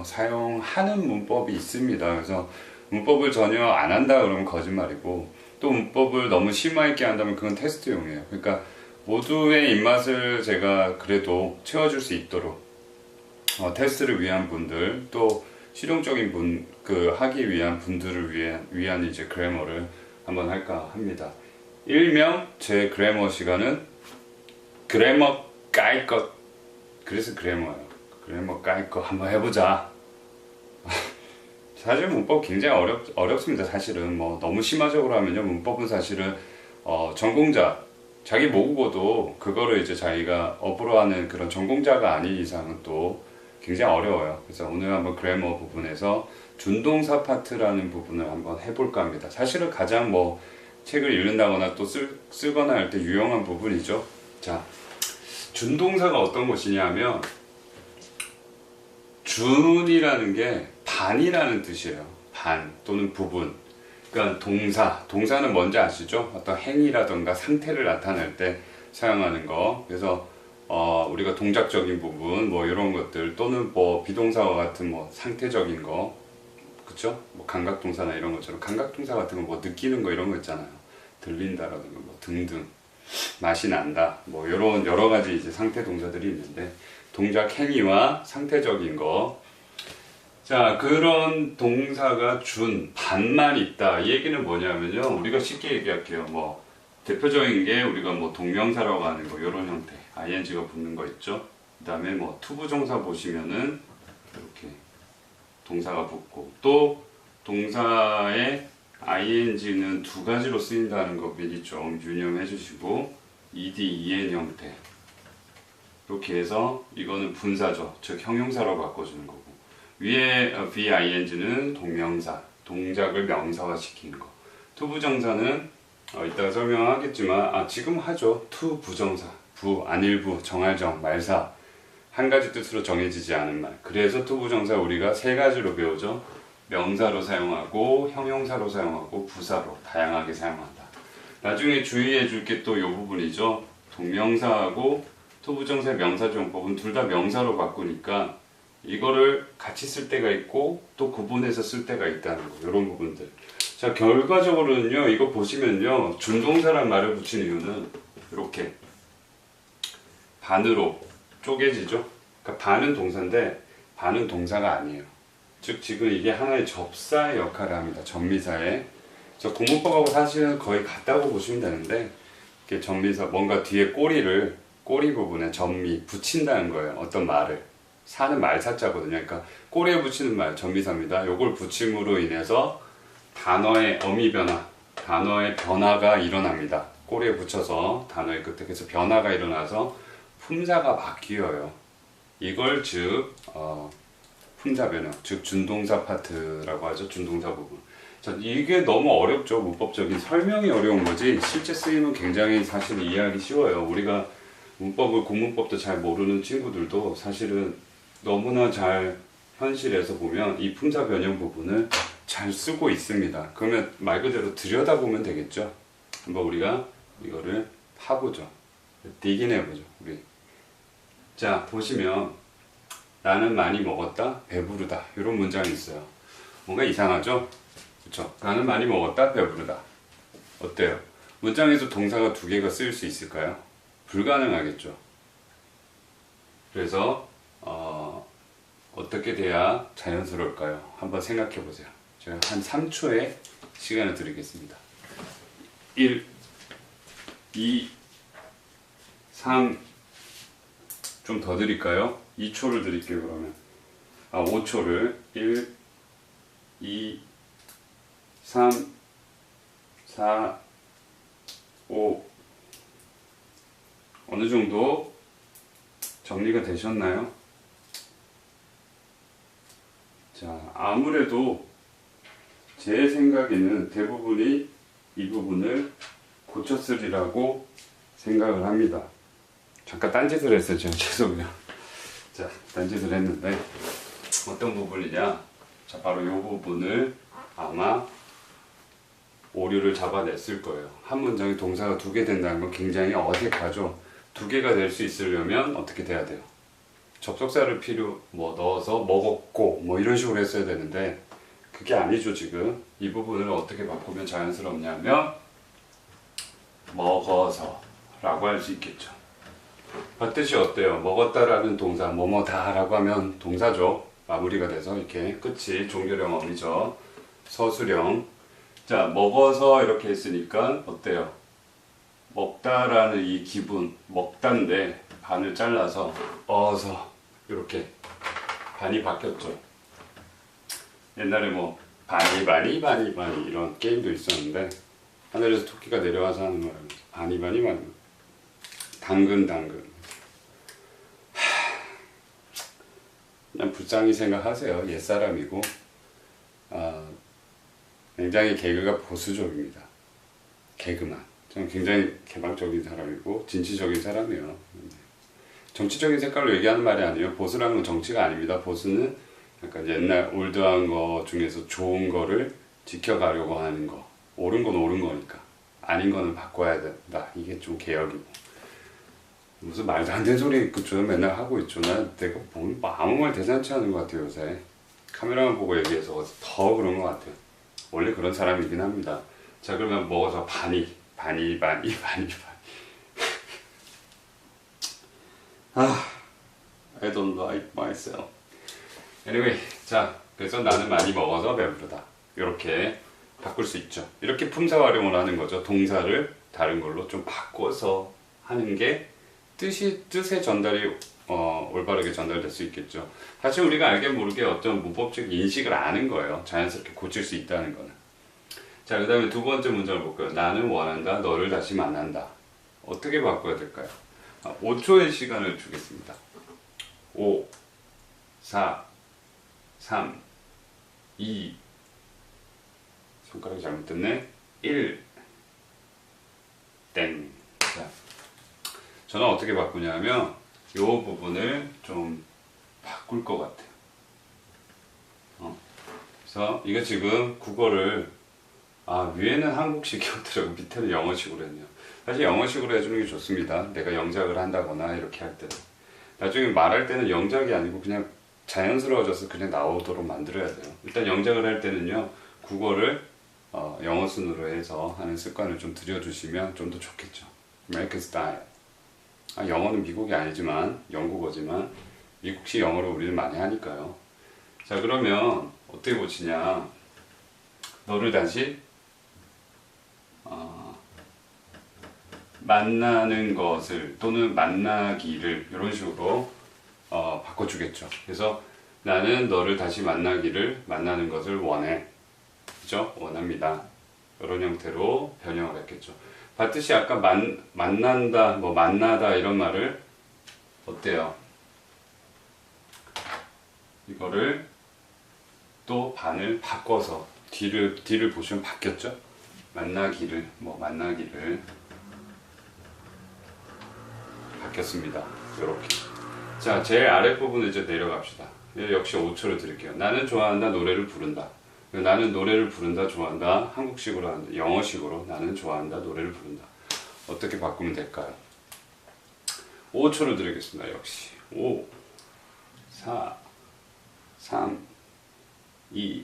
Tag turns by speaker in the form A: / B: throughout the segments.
A: 사용하는 문법이 있습니다. 그래서 문법을 전혀 안 한다 그러면 거짓말이고, 또 문법을 너무 심화 있게 한다면 그건 테스트용이에요. 그러니까 모두의 입맛을 제가 그래도 채워줄 수 있도록 테스트를 위한 분들, 또 실용적인 하기 위한 분들을 위한 이제 그래머를 한번 할까 합니다. 일명 제 그래머 시간은 그래머 깔 것. 그래서 그래머예요. 그래머 깔 것 한번 해보자. 사실 문법 굉장히 어렵습니다. 사실은 뭐 너무 심화적으로 하면요, 문법은 사실은 전공자, 자기 모국어도 그거를 이제 자기가 업으로 하는 그런 전공자가 아닌 이상은 또 굉장히 어려워요. 그래서 오늘 한번 그래머 부분에서 준동사 파트라는 부분을 한번 해볼까 합니다. 사실은 가장 뭐 책을 읽는다거나 또 쓰거나 할 때 유용한 부분이죠. 자, 준동사가 어떤 것이냐 하면, 준이라는 게 반이라는 뜻이에요. 반 또는 부분. 그러니까 동사는 뭔지 아시죠? 어떤 행위라던가 상태를 나타낼 때 사용하는 거. 그래서 우리가 동작적인 부분 뭐 이런 것들, 또는 뭐 비동사와 같은 뭐 상태적인 거, 그쵸? 뭐 감각동사나 이런 것처럼 감각동사 같은 거 뭐 느끼는 거 이런 거 있잖아요. 들린다라든가 뭐 등등, 맛이 난다, 뭐 이런 여러 가지 이제 상태 동사들이 있는데, 동작 행위와 상태적인 거. 자, 그런 동사가 준 반만 있다. 이 얘기는 뭐냐면요, 우리가 쉽게 얘기할게요. 뭐 대표적인 게 우리가 뭐 동명사라고 하는 거, 이런 형태, ing가 붙는 거 있죠. 그 다음에 뭐 투부정사 보시면은 이렇게 동사가 붙고, 또 동사의 ing는 두 가지로 쓰인다는 거 미리 좀 유념해 주시고, ed, en 형태 이렇게 해서 이거는 분사죠. 즉 형용사로 바꿔주는 거고, 위에 VING는 동명사, 동작을 명사화시키는 거. 투부정사는 이따가 설명하겠지만 지금 하죠. 투부정사, 부, 안일부, 정할정, 말사, 한 가지 뜻으로 정해지지 않은 말. 그래서 투부정사 우리가 세 가지로 배우죠. 명사로 사용하고, 형용사로 사용하고, 부사로 다양하게 사용한다. 나중에 주의해 줄 게 또 이 부분이죠. 동명사하고 투부정사의 명사조용법은 둘 다 명사로 바꾸니까 이거를 같이 쓸 때가 있고 또 구분해서 쓸 때가 있다는 거, 이런 부분들. 자, 결과적으로는요, 이거 보시면요, 준동사란 말을 붙인 이유는 이렇게 반으로 쪼개지죠. 그러니까 반은 동사인데 반은 동사가 아니에요. 즉 지금 이게 하나의 접사의 역할을 합니다. 전미사에. 저 공문법하고 사실은 거의 같다고 보시면 되는데, 이렇게 전미사, 뭔가 뒤에 꼬리 부분에 전미 붙인다는 거예요. 어떤 말을. 사는 말사자거든요. 그러니까 꼬리에 붙이는 말 전미사입니다. 요걸 붙임으로 인해서 단어의 어미 변화, 단어의 변화가 일어납니다. 꼬리에 붙여서 단어의 끝에, 그래서 변화가 일어나서 품사가 바뀌어요. 이걸 즉 품사 변형, 즉 준동사 파트라고 하죠. 준동사 부분. 자, 이게 너무 어렵죠. 문법적인 설명이 어려운 거지, 실제 쓰임은 굉장히 사실 이해하기 쉬워요. 우리가 문법을, 국문법도 잘 모르는 친구들도 사실은 너무나 잘 현실에서 보면 이 품사 변형 부분을 잘 쓰고 있습니다. 그러면 말 그대로 들여다보면 되겠죠. 한번 우리가 이거를 파보죠. 디깅해보죠. 우리. 자, 보시면 나는 많이 먹었다, 배부르다, 이런 문장이 있어요. 뭔가 이상하죠? 그쵸? 나는 많이 먹었다, 배부르다. 어때요? 문장에서 동사가 두 개가 쓰일 수 있을까요? 불가능하겠죠. 그래서 어떻게 돼야 자연스러울까요? 한번 생각해 보세요. 제가 한 3초의 시간을 드리겠습니다. 1, 2, 3, 좀 더 드릴까요? 2초를 드릴게요. 그러면 5초를 1, 2, 3, 4, 5. 어느 정도 정리가 되셨나요? 자, 아무래도 제 생각에는 대부분이 이 부분을 고쳤으리라고 생각을 합니다. 잠깐 딴짓을 했어요. 제가 죄송해요. 자, 딴짓을 했는데 어떤 부분이냐? 자, 바로 이 부분을 아마 오류를 잡아냈을 거예요. 한 문장에 동사가 두 개 된다는 건 굉장히 어색하죠. 두 개가 될 수 있으려면 어떻게 돼야 돼요? 접속사를 필요 뭐 넣어서 먹었고 뭐 이런 식으로 했어야 되는데 그게 아니죠. 지금 이 부분을 어떻게 바꾸면 자연스럽냐면 먹어서 라고 할 수 있겠죠. 뜻이 어때요? 먹었다라는 동사 뭐뭐다 라고 하면 동사죠. 마무리가 돼서 이렇게 끝이 종료령 어미죠. 서술형. 자, 먹어서 이렇게 했으니까 어때요? 먹다라는 이 기분, 먹다인데 반을 잘라서 어서 이렇게 반이 바뀌었죠. 옛날에 뭐 바니 이런 게임도 있었는데 하늘에서 토끼가 내려와서 하는 거라고. 바니 당근. 그냥 불쌍히 생각하세요. 옛사람이고 굉장히 개그가 보수적입니다. 개그만. 저는 굉장히 개방적인 사람이고 진취적인 사람이에요. 정치적인 색깔로 얘기하는 말이 아니에요. 보수라는 건 정치가 아닙니다. 보수는 약간 옛날 올드한 거 중에서 좋은 거를 지켜가려고 하는 거. 옳은 건 옳은 거니까. 아닌 거는 바꿔야 된다. 이게 좀 개혁이고. 무슨 말도 안 되는 소리 그저 맨날 하고 있죠. 내가 아무 말 대잔치 하는 것 같아요 요새. 카메라만 보고 얘기해서 더 그런 것 같아요. 원래 그런 사람이긴 합니다. 자, 그러면 먹어서 바니 I don't like myself. Anyway, 자, 그래서 나는 많이 먹어서 배부르다. 이렇게 바꿀 수 있죠. 이렇게 품사 활용을 하는 거죠. 동사를 다른 걸로 좀 바꿔서 하는 게 뜻의 전달이 올바르게 전달될 수 있겠죠. 사실 우리가 알게 모르게 어떤 문법적 인식을 아는 거예요. 자연스럽게 고칠 수 있다는 거는. 자, 그 다음에 두 번째 문장을 볼까요? 나는 원한다. 너를 다시 만난다. 어떻게 바꿔야 될까요? 5초의 시간을 주겠습니다. 5, 4, 3, 2, 손가락이 잘못됐네. 1, 땡. 자, 저는 어떻게 바꾸냐면 이 부분을 좀 바꿀 것 같아요. 그래서 이거 지금 국어를 위에는 한국식이었더라고 밑에는 영어식으로 했네요. 사실 영어식으로 해주는 게 좋습니다. 내가 영작을 한다거나 이렇게 할 때는. 나중에 말할 때는 영작이 아니고 그냥 자연스러워져서 그냥 나오도록 만들어야 돼요. 일단 영작을 할 때는요, 국어를 영어 순으로 해서 하는 습관을 좀 들여주시면 좀 더 좋겠죠. American Style. 영어는 미국이 아니지만 영국어지만 미국식 영어를 우리는 많이 하니까요. 자, 그러면 어떻게 고치냐? 너를 다시 만나는 것을 또는 만나기를 이런 식으로 바꿔주겠죠. 그래서 나는 너를 다시 만나는 것을 원해. 그죠? 원합니다. 이런 형태로 변형을 했겠죠. 봤듯이 아까 만난다, 뭐 만나다 이런 말을 어때요? 이거를 또 반을 바꿔서 뒤를 보시면 바뀌었죠? 만나기를 바뀌었습니다. 이렇게. 자, 제일 아랫부분을 이제 내려갑시다. 역시 5초를 드릴게요. 나는 좋아한다, 노래를 부른다. 나는 노래를 부른다, 좋아한다. 한국식으로 한다. 영어식으로 나는 좋아한다, 노래를 부른다. 어떻게 바꾸면 될까요? 5초를 드리겠습니다. 역시 5, 4, 3, 2,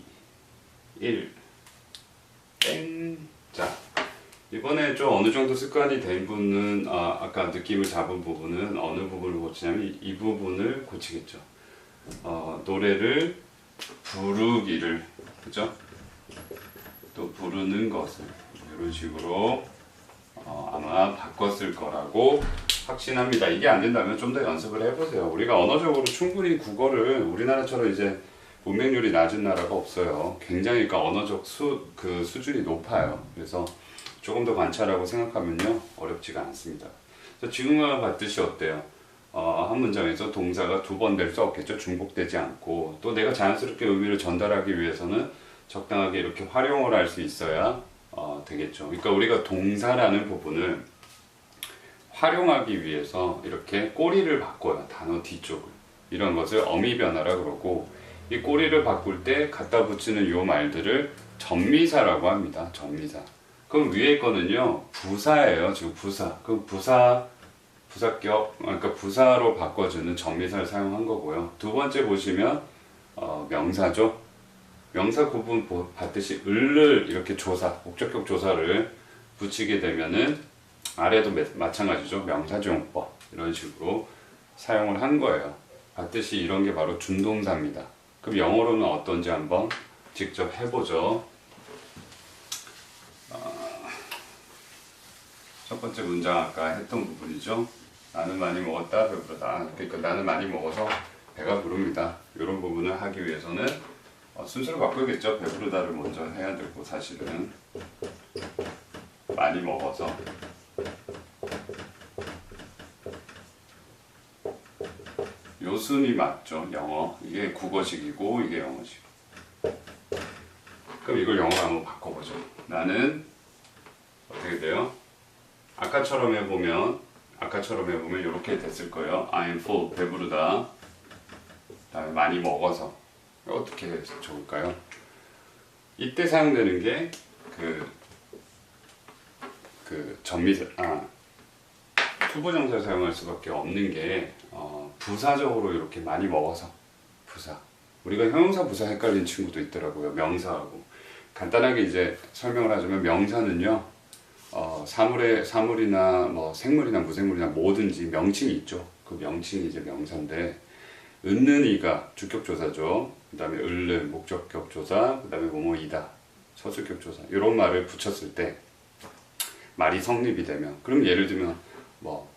A: 1, 땡. 자, 이번에 좀 어느 정도 습관이 된 분은 아까 느낌을 잡은 부분은 어느 부분을 고치냐면 이 부분을 고치겠죠. 노래를 부르기를, 그죠? 또 부르는 것을 이런 식으로 아마 바꿨을 거라고 확신합니다. 이게 안 된다면 좀 더 연습을 해보세요. 우리가 언어적으로 충분히 국어를 우리나라처럼 이제 문맹률이 낮은 나라가 없어요. 굉장히 그러니까 언어적 수준이 높아요. 그래서 조금 더 관찰하고 생각하면요 어렵지가 않습니다. 그래서 지금과 봤듯이 어때요? 한 문장에서 동사가 두 번 될 수 없겠죠. 중복되지 않고 또 내가 자연스럽게 의미를 전달하기 위해서는 적당하게 이렇게 활용을 할 수 있어야 되겠죠. 그러니까 우리가 동사라는 부분을 활용하기 위해서 이렇게 꼬리를 바꿔요. 단어 뒤쪽을. 이런 것을 어미 변화라 그러고 이 꼬리를 바꿀 때 갖다 붙이는 요 말들을 전미사라고 합니다. 전미사. 그럼 위에 거는요 부사예요. 지금 부사. 그럼 부사격, 그러니까 부사로 바꿔주는 전미사를 사용한 거고요. 두 번째 보시면 명사죠. 명사 구분 봤듯이 을을 이렇게 조사, 목적격 조사를 붙이게 되면은 아래도 마찬가지죠. 명사조용법 이런 식으로 사용을 한 거예요. 봤듯이 이런 게 바로 준동사입니다. 그럼 영어로는 어떤지 한번 직접 해보죠. 첫 번째 문장 아까 했던 부분이죠. 나는 많이 먹었다, 배부르다. 그러니까 나는 많이 먹어서 배가 부릅니다. 이런 부분을 하기 위해서는 순서를 바꿔야겠죠. 배부르다를 먼저 해야 되고, 사실은 많이 먹어서 요 순이 맞죠. 영어 이게 국어식이고 이게 영어식. 그럼 이걸 영어로 한번 바꿔보죠. 나는 어떻게 돼요? 아까처럼 해보면 이렇게 됐을 거예요. I'm full, 배부르다. 그다음에 많이 먹어서. 어떻게 해서 좋을까요? 이때 사용되는 게 전미사, 투부정사를 사용할 수밖에 없는 게 부사적으로 이렇게 많이 먹어서 부사. 우리가 형용사 부사 헷갈린 친구도 있더라고요. 명사하고. 간단하게 이제 설명을 하자면 명사는요. 사물이나 뭐 생물이나 무생물이나 뭐든지 명칭이 있죠. 그 명칭이 이제 명사인데 은는 이가 주격조사죠. 그 다음에 을는 목적격 조사, 그 다음에 뭐뭐이다 서술격 조사 이런 말을 붙였을 때 말이 성립이 되면, 그럼 예를 들면 뭐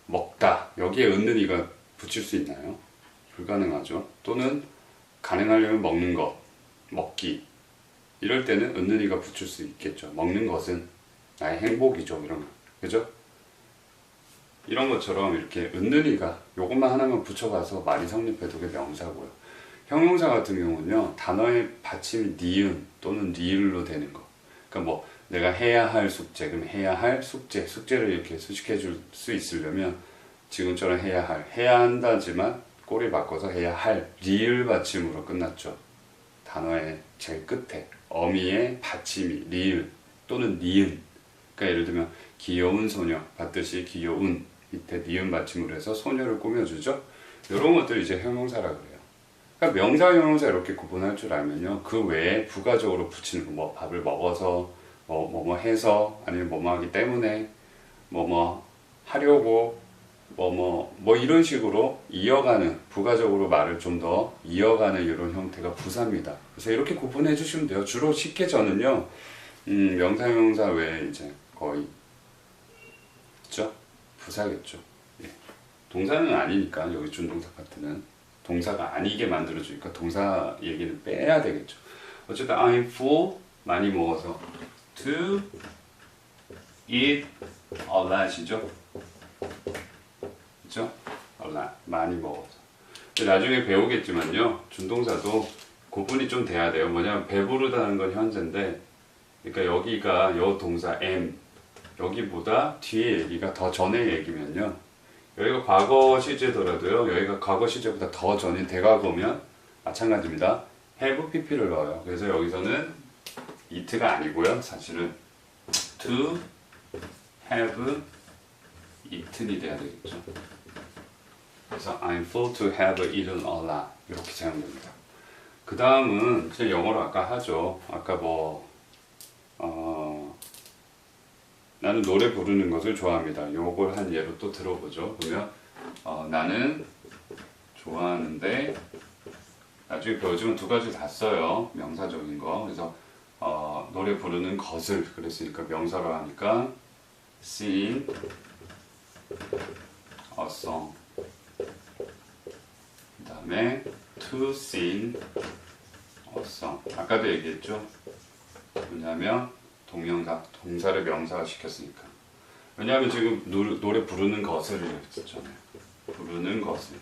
A: 먹다 여기에 은는 이가 붙일 수 있나요? 불가능하죠. 또는 가능하려면 먹는 것, 먹기 이럴 때는 은는 이가 붙일 수 있겠죠. 먹는 것은 나의 행복이죠. 이런 거. 그죠? 이런 것처럼 이렇게 은는 이가 요것만 하나만 붙여봐서 말이 성립해도 그게 명사고요. 형용사 같은 경우는요. 단어의 받침이 니은 또는 니을로 되는 거. 그러니까 뭐 내가 해야 할 숙제, 그럼 해야 할 숙제, 숙제를 이렇게 수식해 줄 수 있으려면 지금처럼 해야 한다지만 꼬리 바꿔서 해야 할 리을 받침으로 끝났죠. 단어의 제일 끝에 어미의 받침이 리을 또는 니은. 그러니까 예를 들면 귀여운 소녀 받듯이 귀여운 밑에 니은 받침으로 해서 소녀를 꾸며주죠. 이런 것들 이제 형용사라 그래요. 그러니까 명사, 형용사 이렇게 구분할 줄 알면요. 그 외에 부가적으로 붙이는 거, 뭐 밥을 먹어서, 뭐뭐 해서, 아니면 뭐뭐 하기 때문에, 뭐뭐 하려고, 뭐 이런 식으로 이어가는, 부가적으로 말을 좀 더 이어가는 이런 형태가 부사입니다. 그래서 이렇게 구분해 주시면 돼요. 주로 쉽게 저는요, 명사, 형용사 외에 이제 거의, 그쵸? 부사겠죠. 예. 동사는 아니니까, 여기 준동사 파트는. 동사가 아니게 만들어주니까 동사 얘기는 빼야 되겠죠. 어쨌든 I'm full, 많이 먹어서. To eat a lot이죠. 그쵸? a lot, 많이 먹어서. 나중에 배우겠지만요. 준동사도 구분이 좀 돼야 돼요. 뭐냐면 배부르다는 건 현재인데, 그러니까 여기가 요 동사 am, 여기보다 뒤에 얘기가 더 전의 얘기면요. 여기가 과거 시제더라도요. 여기가 과거 시제보다 더 전인 대과거면 마찬가지입니다. have pp를 넣어요. 그래서 여기서는 it가 아니고요. 사실은 to have eaten이 돼야 되겠죠. 그래서 I'm full to have eaten a lot 이렇게 사용됩니다. 그 다음은 제 영어로 아까 하죠. 아까 나는 노래 부르는 것을 좋아합니다. 요걸 한 예로 또 들어보죠. 그러면 나는 좋아하는데, 나중에 배워주면 두 가지 다 써요. 명사적인 거. 그래서 노래 부르는 것을 그랬으니까 명사로 하니까 sing a song. 그 다음에 to sing a song. 아까도 얘기했죠. 왜냐하면 동사를 명사화 시켰으니까. 왜냐하면 지금 노래 부르는 것을 했잖아요. 부르는 것을.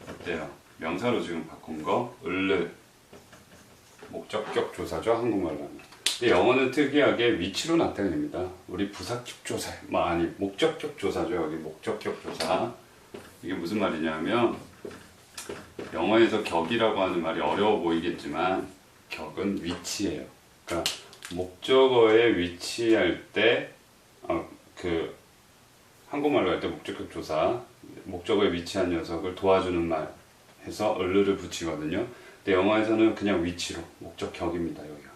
A: 어때요? 명사로 지금 바꾼 거, 을을. 목적격 조사죠, 한국말로 하면. 근데 영어는 특이하게 위치로 나타냅니다. 우리 부사격 조사, 목적격 조사죠. 여기 목적격 조사. 이게 무슨 말이냐면, 영어에서 격이라고 하는 말이 어려워 보이겠지만, 격은 위치예요. 그러니까 목적어에 위치할 때 한국말로 할 때 목적격 조사, 목적어에 위치한 녀석을 도와주는 말 해서 을을 붙이거든요. 근데 영어에서는 그냥 위치로 목적격입니다. 여기가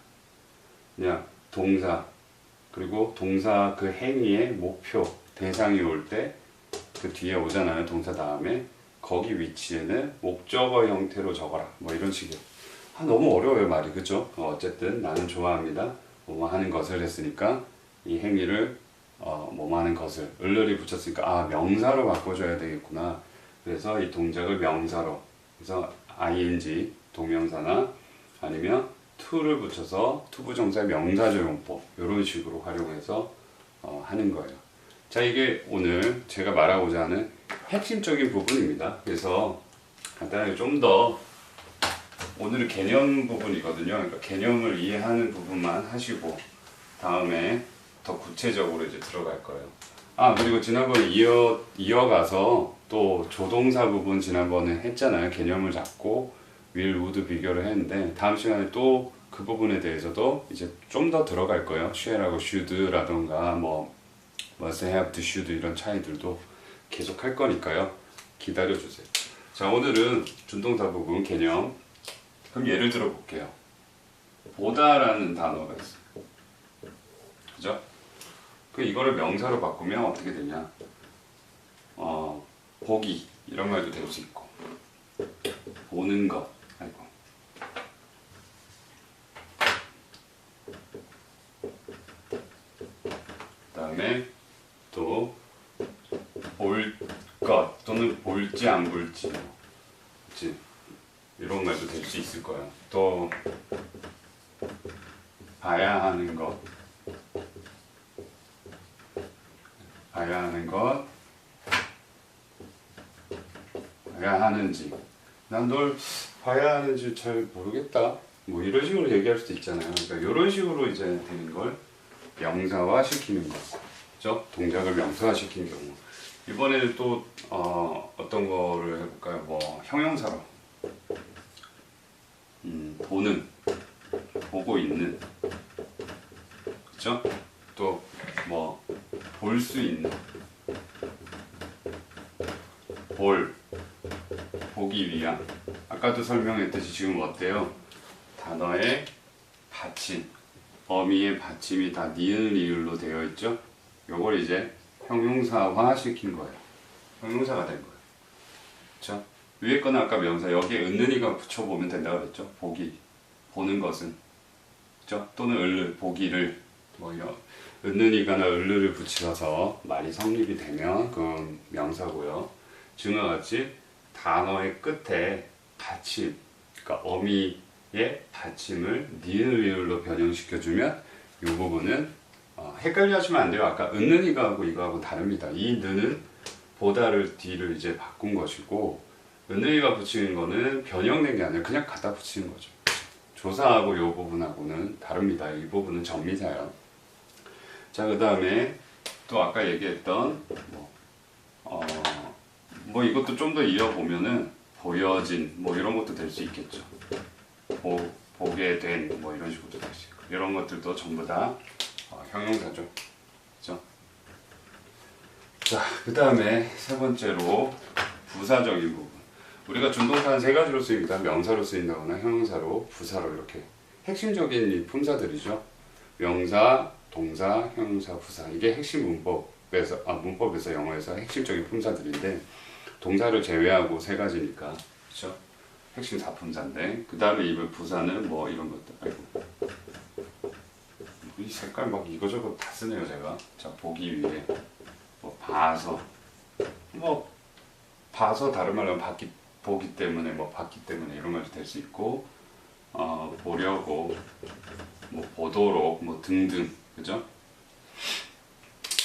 A: 그냥 동사, 그리고 동사 그 행위의 목표 대상이 올 때 그 뒤에 오잖아요. 동사 다음에 거기 위치에는 목적어 형태로 적어라 뭐 이런 식이에요. 너무 어려워요 말이. 그죠? 어쨌든 나는 좋아합니다 뭐 하는 것을 했으니까 이 행위를 뭐 하는 것을 을을 붙였으니까 아 명사로 바꿔줘야 되겠구나. 그래서 이 동작을 명사로, 그래서 ing 동명사나 아니면 to를 붙여서 투부정사의 명사조용법 이런 식으로 활용해서 하는 거예요. 자, 이게 오늘 제가 말하고자 하는 핵심적인 부분입니다. 그래서 간단하게 좀 더 오늘은 개념 부분이거든요. 그러니까 개념을 이해하는 부분만 하시고 다음에 더 구체적으로 이제 들어갈 거예요. 그리고 지난번에 이어가서 또 조동사 부분 지난번에 했잖아요. 개념을 잡고 will, would 비교를 했는데 다음 시간에 또 그 부분에 대해서도 이제 좀 더 들어갈 거예요. shall하고 should라던가 뭐 must have, to should 이런 차이들도 계속 할 거니까요. 기다려 주세요. 자, 오늘은 준동사 부분 개념. 그럼 예를 들어 볼게요. 보다라는 단어가 있어요. 그죠? 이거를 명사로 바꾸면 어떻게 되냐? 보기 이런 말도 될 수 있고, 보는 것, 아이고. 그다음에 또 볼 것 또는 볼지 안 볼지, 그치? 이런 말도 될 수 있을 거예요. 또 봐야 하는 것, 봐야 하는 것, 봐야 하는지, 난 널 봐야 하는지 잘 모르겠다 뭐 이런 식으로 얘기할 수도 있잖아요. 그러니까 이런 식으로 이제 되는 걸 명사화 시키는 거, 그죠? 동작을 명사화 시키는 경우. 이번에는 또 어떤 거를 해볼까요? 뭐 형용사로 보는, 보고 있는, 그죠? 또 뭐 볼 수 있는, 보기 위한. 아까도 설명했듯이 지금 어때요? 단어의 받침, 어미의 받침이 다 니은 리을로 되어 있죠? 요걸 이제 형용사화 시킨 거예요. 형용사가 된 거예요. 그쵸? 위에 거는 아까 명사, 여기에 은는이가 붙여보면 된다고 그랬죠? 보기, 보는 것은, 그쵸? 또는 을을, 보기를, 뭐 이런 은는이가나 을을 붙여서 말이 성립이 되면 그건 명사고요. 지금과 같이 단어의 끝에 받침, 그러니까 어미의 받침을 니은 리을로 변형시켜주면 이 부분은 헷갈려 하시면 안 돼요. 아까 은는이가하고 이거하고 다릅니다. 이 는은 보다를 뒤를 이제 바꾼 것이고, 은는이가 붙이는 거는 변형된 게 아니라 그냥 갖다 붙이는 거죠. 조사하고 이 부분하고는 다릅니다. 이 부분은 정미사예요. 자, 그 다음에 또 아까 얘기했던 뭐 이것도 좀 더 이어보면은 보여진 뭐 이런 것도 될 수 있겠죠. 보게 된 뭐 이런 식으로 될 수 있고, 이런 것들도 전부 다 형용사죠. 그죠? 자, 그 다음에 세 번째로 부사적인 부분. 우리가 준동사는 세 가지로 쓰입니다. 명사로 쓰인다거나 형용사로, 부사로 이렇게 핵심적인 이 품사들이죠. 명사, 동사, 형용사, 부사. 이게 핵심 문법에서 영어에서 핵심적인 품사들인데 동사를 제외하고 세 가지니까, 그렇죠? 핵심 4품사인데 그 다음에 이 부사는 뭐 이런 것들. 아이고, 이 색깔 막 이거저거 다 쓰네요 제가. 자, 보기 위해, 뭐 봐서, 뭐 봐서 다른 말로 하면 보기 때문에, 뭐 봤기 때문에 이런 말도 될 수 있고, 보려고, 뭐 보도록, 뭐 등등, 그죠?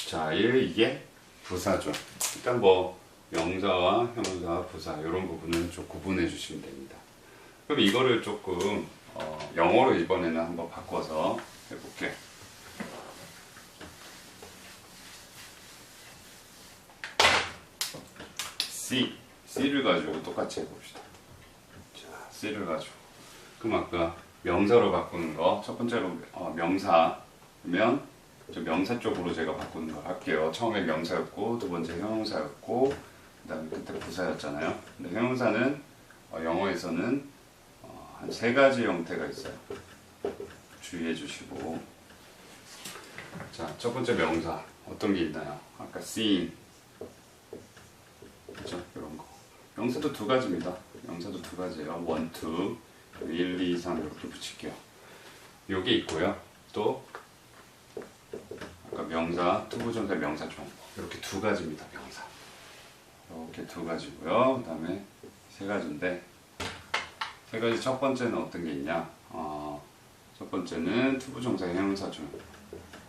A: 자, 이게 부사죠. 일단 뭐 명사와 형용사, 부사 이런 부분은 좀 구분해 주시면 됩니다. 그럼 이거를 조금 영어로 이번에는 한번 바꿔서 해볼게. C를 가지고 똑같이 해봅시다. 자, C를 가지고. 그럼 아까 명사로 바꾸는 거, 첫 번째로 명사면 좀 명사 쪽으로 제가 바꾸는 걸 할게요. 처음에 명사였고 두 번째 형용사였고 그 다음에 그때 부사였잖아요. 근데 형용사는 영어에서는 한 세 가지 형태가 있어요. 주의해 주시고. 자, 첫 번째 명사 어떤 게 있나요? 아까 seen, 그렇죠? 이런 거. 명사도 두 가지입니다. 명사도 두 가지예요. 1, 2, 1, 2, 3 이렇게 붙일게요. 요게 있고요. 또 아까 명사, 투부정사, 명사종 이렇게 두 가지입니다. 명사. 이렇게 두 가지고요. 그 다음에 세 가지인데 세 가지 첫 번째는 어떤 게 있냐? 첫 번째는 투부정사, 형용사종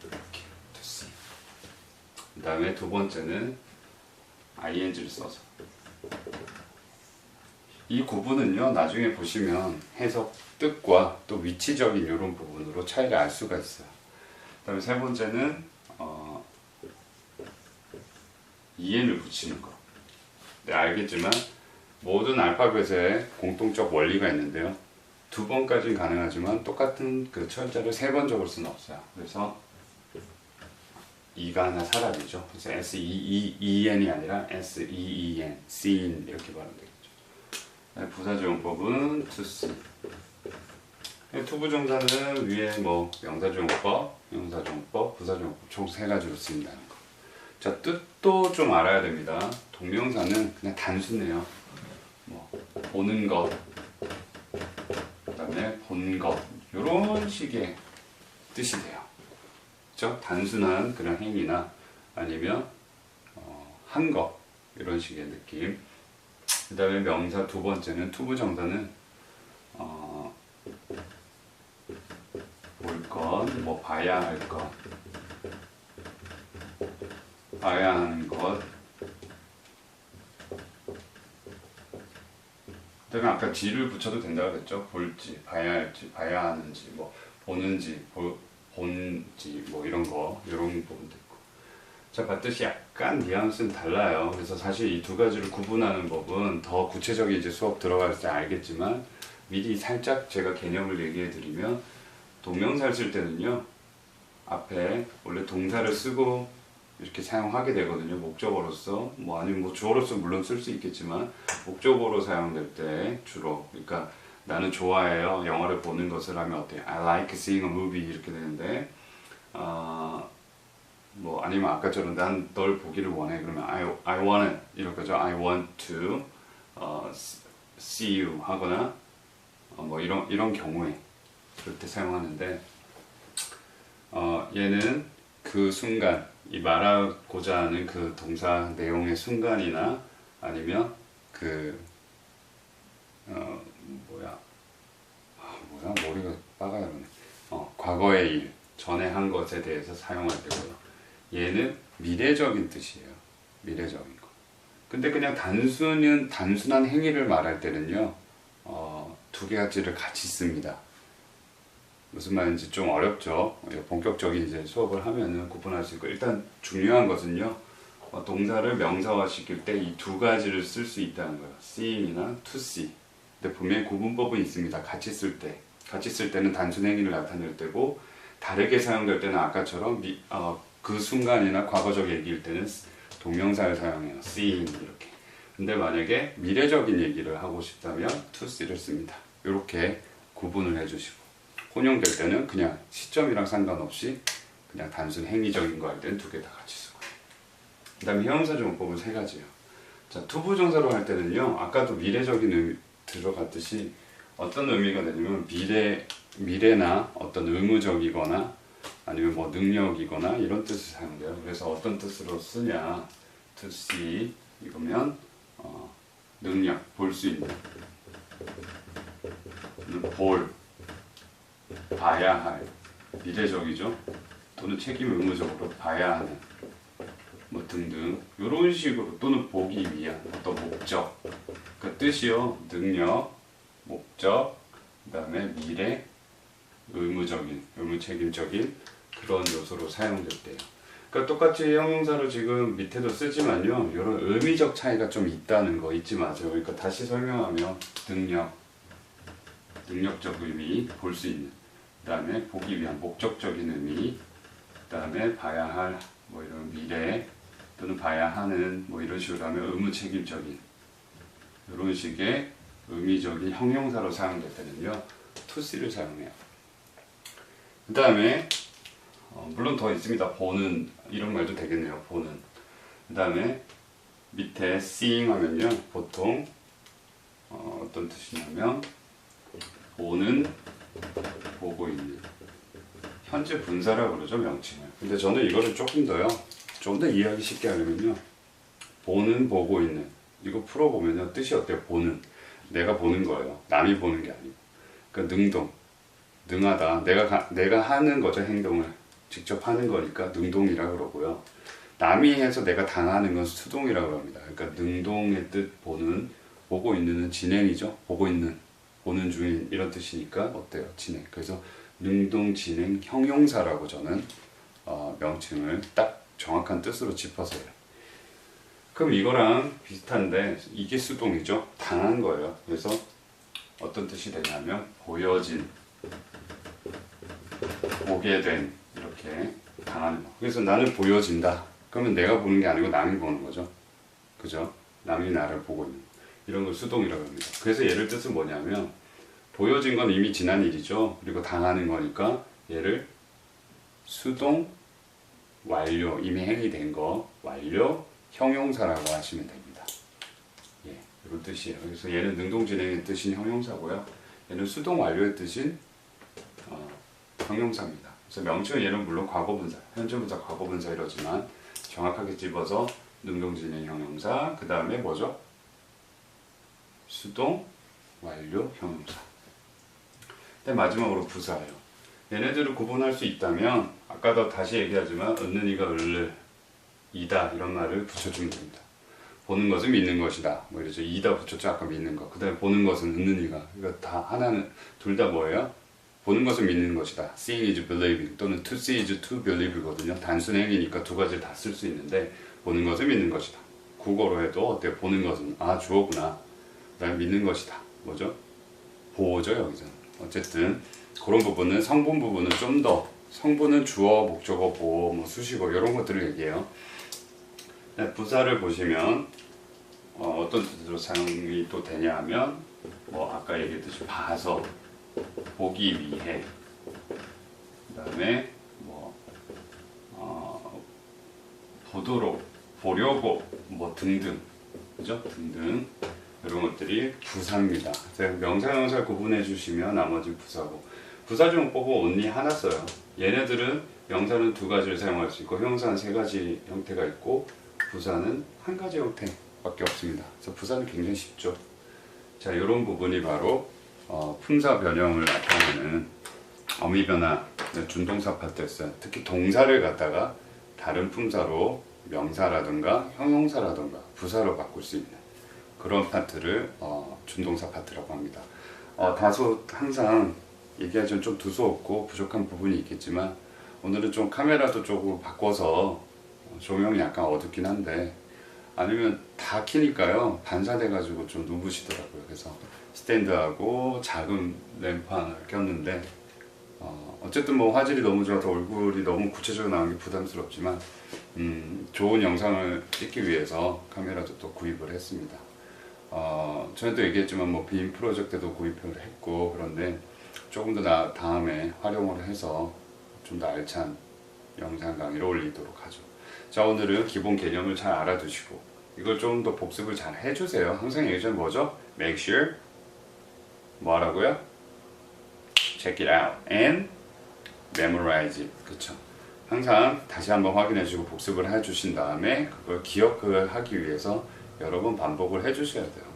A: 이렇게 to see. 그 다음에 두 번째는 ing를 써서. 이 구분은요 나중에 보시면 해석 뜻과 또 위치적인 이런 부분으로 차이를 알 수가 있어요. 그 다음에 세 번째는 en을 붙이는 거. 네, 알겠지만 모든 알파벳에 공통적 원리가 있는데요. 두 번까지는 가능하지만 똑같은 그 철자를 세 번 적을 수는 없어요. 그래서 e가 하나 사라지죠. 그래서 S-E-E-En이 아니라 S-E-E-N, seen 이렇게 발음되겠죠. 부사조용법은 to see. 투부정사는 위에 뭐 명사조용법, 형용사조용법, 부사조용법 총 세 가지로 쓰인다는 거. 자, 뜻도 좀 알아야 됩니다. 동명사는 그냥 단순해요. 뭐 보는 것, 그다음에 본 것, 이런 식의 뜻이 돼요. 그렇죠? 단순한 그런 행위나 아니면 한 것, 이런 식의 느낌. 그 다음에 명사 두 번째는 투부정사는 볼 것, 뭐 봐야 할 것, 봐야 하는 것. 그 다음에 아까 지를 붙여도 된다고 했죠. 볼지, 봐야 할지, 봐야 하는지, 뭐 보는지, 본지, 뭐 이런 거, 이런 부분도 있고. 자, 봤듯이 약간 뉘앙스는 달라요. 그래서 사실 이 두 가지를 구분하는 법은 더 구체적인 이제 수업 들어갈 때 알겠지만 미리 살짝 제가 개념을 얘기해 드리면 동명사를 쓸 때는요 앞에 원래 동사를 쓰고 이렇게 사용하게 되거든요. 목적어로서 뭐 아니면 뭐 주어로서 물론 쓸 수 있겠지만 목적어로 사용될 때 주로 그러니까 나는 좋아해요. 영화를 보는 것을 하면 어때요? I like seeing a movie 이렇게 되는데 뭐 아니면 아까처럼 난 널 보기를 원해 그러면 I want it 이렇게 하죠. I want to see you 하거나 뭐 이런 경우에 그럴 때 사용하는데 얘는 그 순간 이 말하고자 하는 그 동사 내용의 순간이나 아니면 그 머리가 빠가요. 과거의 일 전에 한 것에 대해서 사용할 때고요. 얘는 미래적인 뜻이에요. 미래적인 거. 근데 그냥 단순한 행위를 말할 때는요, 두 가지를 같이 씁니다. 무슨 말인지 좀 어렵죠. 본격적인 이제 수업을 하면은 구분할 수 있고, 일단 중요한 것은요, 동사를 명사화 시킬 때 이 두 가지를 쓸 수 있다는 거예요. seeing이나 to see. 근데 분명히 구분법은 있습니다. 같이 쓸 때. 같이 쓸 때는 단순 행위를 나타낼 때고, 다르게 사용될 때는 아까처럼 그 순간이나 과거적 얘기일 때는 동명사를 사용해요. seeing 이렇게. 근데 만약에 미래적인 얘기를 하고 싶다면 to see를 씁니다. 이렇게 구분을 해주시고 혼용될 때는 그냥 시점이랑 상관없이 그냥 단순 행위적인 거 할 때는 두 개 다 같이 쓰고. 그 다음에 형용사조용법은 세 가지예요. 자, 투부정사로 할 때는요, 아까도 미래적인 의미 들어갔듯이 어떤 의미가 되냐면 미래나 어떤 의무적이거나 아니면 뭐 능력이거나 이런 뜻이 사용돼요. 그래서 어떤 뜻으로 쓰냐, to see 이거면 능력, 볼 수 있는, 봐야 할, 미래적이죠. 또는 책임 의무적으로 봐야 하는, 뭐 등등 이런 식으로 또는 보기 위한 어떤 목적, 그 뜻이요. 능력, 목적, 그 다음에 미래, 의무책임적인 그런 요소로 사용될 때요. 그러니까 똑같이 형용사로 지금 밑에도 쓰지만요, 이런 의미적 차이가 좀 있다는 거 잊지 마세요. 그러니까 다시 설명하면 능력적 의미, 볼 수 있는, 그 다음에 보기 위한 목적적인 의미, 그 다음에 봐야 할 뭐 이런 미래 또는 봐야 하는 뭐 이런 식으로 하면 의무책임적인 이런 식의 의미적인 형용사로 사용될 때는요 to see를 사용해요. 그 다음에 물론 더 있습니다. 보는 이런 말도 되겠네요. 보는. 그 다음에 밑에 seeing 하면요 보통 어떤 뜻이냐면 보는, 보고 있는 현재 분사라고 그러죠, 명칭을. 근데 저는 이거를 조금 더 이해하기 쉽게 하려면요 보는, 보고 있는 이거 풀어보면요 뜻이 어때요? 보는, 내가 보는 거예요. 남이 보는 게 아니고. 그러니까 능동, 능하다. 내가 하는 거죠. 행동을 직접 하는 거니까 능동이라고 그러고요. 남이 해서 내가 당하는 건 수동이라고 합니다. 그러니까 능동의 뜻 보는, 보고 있는은 진행이죠. 보고 있는, 보는 중인 이런 뜻이니까 어때요? 진행. 그래서 능동 진행 형용사라고 저는 명칭을 딱 정확한 뜻으로 짚어서 해요. 그럼 이거랑 비슷한데 이게 수동이죠. 당한 거예요. 그래서 어떤 뜻이 되냐면 보여진, 보게 된 이렇게 당하는 거. 그래서 나는 보여진다. 그러면 내가 보는 게 아니고 남이 보는 거죠. 그죠? 남이 나를 보고 있는 이런 걸 수동이라고 합니다. 그래서 얘를 뜻은 뭐냐면 보여진 건 이미 지난 일이죠. 그리고 당하는 거니까 얘를 수동 완료, 이미 행위된 거 완료 형용사라고 하시면 됩니다. 예, 이런 뜻이에요. 그래서 얘는 능동진행의 뜻인 형용사고요. 얘는 수동 완료의 뜻인 형용사입니다. 그래서 명칭은 얘는 물론 과거분사, 현재분사, 과거분사 이러지만 정확하게 집어서 능동진행 형용사, 그 다음에 뭐죠? 수동 완료 형용사. 근데 마지막으로 부사예요. 얘네들을 구분할 수 있다면 아까도 다시 얘기하지만 얻는 이가 을을 이다 이런 말을 붙여주면 됩니다. 보는 것은 믿는 것이다. 뭐 이러죠. 이다 붙였죠. 아까 믿는 거. 그 다음에 보는 것은 얻는 이가. 그러니까 다 하나는 둘 다 뭐예요? 보는 것은 믿는 것이다. Seeing is believing 또는 to see is to believe거든요. 단순 행위니까 두 가지를 다 쓸 수 있는데 보는 것은 믿는 것이다. 국어로 해도 어때요? 보는 것은 주어구나. 그 다음에 믿는 것이다. 뭐죠? 보호죠 여기서는. 어쨌든 그런 부분은 성분 부분은 좀 더 성분은 주어, 목적어, 보호, 뭐 수식어 이런 것들을 얘기해요. 네, 부사를 보시면 어떤 뜻으로 사용이 또 되냐 하면 뭐 아까 얘기했듯이 봐서, 보기 위해, 그 다음에 뭐 보도록, 보려고, 뭐 등등, 그죠? 등등 이런 것들이 부사입니다. 명사형사 구분해 주시면 나머지 부사고, 부사주용법은 only 하나 써요. 얘네들은 명사는 두 가지를 사용할 수 있고 형사는 세 가지 형태가 있고 부사는 한 가지 형태밖에 없습니다. 그래서 부사는 굉장히 쉽죠. 자, 이런 부분이 바로 품사 변형을 나타내는 어미 변화, 준동사 파트였어요. 특히 동사를 갖다가 다른 품사로 명사라든가 형용사라든가 부사로 바꿀 수 있는 그런 파트를 준동사 파트라고 합니다. 다소 항상 얘기하자면 좀 두서없고 부족한 부분이 있겠지만 오늘은 좀 카메라도 조금 바꿔서 조명이 약간 어둡긴 한데 아니면 다 켜니까요 반사돼 가지고 좀 눈부시더라고요. 그래서 스탠드하고 작은 램프 하나를 꼈는데 어쨌든 뭐 화질이 너무 좋아서 얼굴이 너무 구체적으로 나오는 게 부담스럽지만 좋은 영상을 찍기 위해서 카메라도 또 구입을 했습니다. 전에도 얘기했지만 뭐 빔 프로젝트도 구입을 했고 그런데 조금 더 다음에 활용을 해서 좀 더 알찬 영상 강의를 올리도록 하죠. 자, 오늘은 기본 개념을 잘 알아두시고 이걸 좀 더 복습을 잘 해주세요. 항상 얘기하자면 뭐죠? Make sure 뭐 하라고요? Check it out and memorize it. 그쵸? 항상 다시 한번 확인해주고 복습을 해주신 다음에 그걸 기억을 하기 위해서 여러 번 반복을 해주셔야 돼요.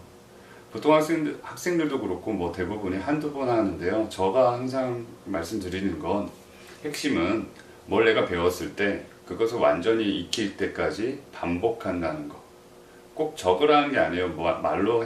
A: 보통 학생들도 그렇고 뭐 대부분이 한두 번 하는데요. 제가 항상 말씀드리는 건 핵심은 뭘 내가 배웠을 때 그것을 완전히 익힐 때까지 반복한다는 거. 꼭 적으라는 게 아니에요. 뭐 말로